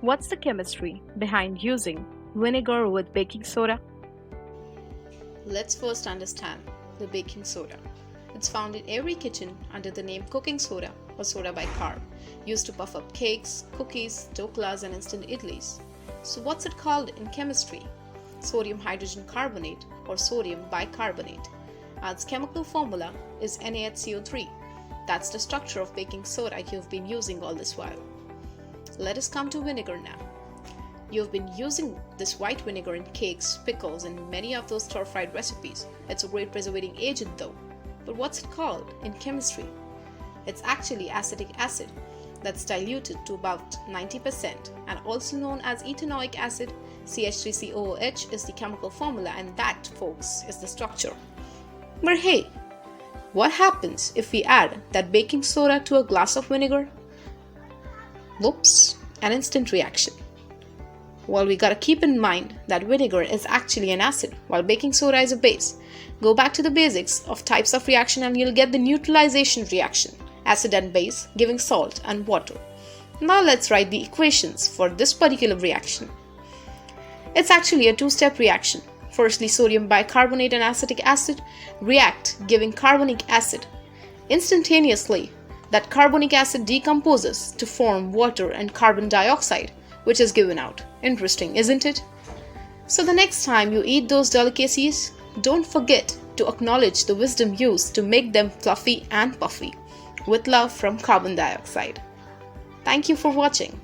What's the chemistry behind using vinegar with baking soda? Let's first understand the baking soda. It's found in every kitchen under the name cooking soda or soda bicarb, used to puff up cakes, cookies, dhoklas, and instant idlis. So what's it called in chemistry? Sodium hydrogen carbonate or sodium bicarbonate. Its chemical formula is NaHCO3. That's the structure of baking soda you've been using all this while. Let us come to vinegar now. You've been using this white vinegar in cakes, pickles, and many of those stir-fried recipes. It's a great preservating agent though. But what's it called in chemistry? It's actually acetic acid that's diluted to about 90% and also known as ethanoic acid. CH3COOH is the chemical formula, and that, folks, is the structure. But hey, what happens if we add that baking soda to a glass of vinegar? Whoops, an instant reaction. Well, we gotta keep in mind that vinegar is actually an acid, while baking soda is a base. Go back to the basics of types of reaction and you'll get the neutralization reaction, acid and base giving salt and water. Now let's write the equations for this particular reaction. It's actually a two-step reaction. Firstly, sodium bicarbonate and acetic acid react, giving carbonic acid. Instantaneously, that carbonic acid decomposes to form water and carbon dioxide, which is given out. Interesting, isn't it? So the next time you eat those delicacies, don't forget to acknowledge the wisdom used to make them fluffy and puffy. With love from carbon dioxide. Thank you for watching.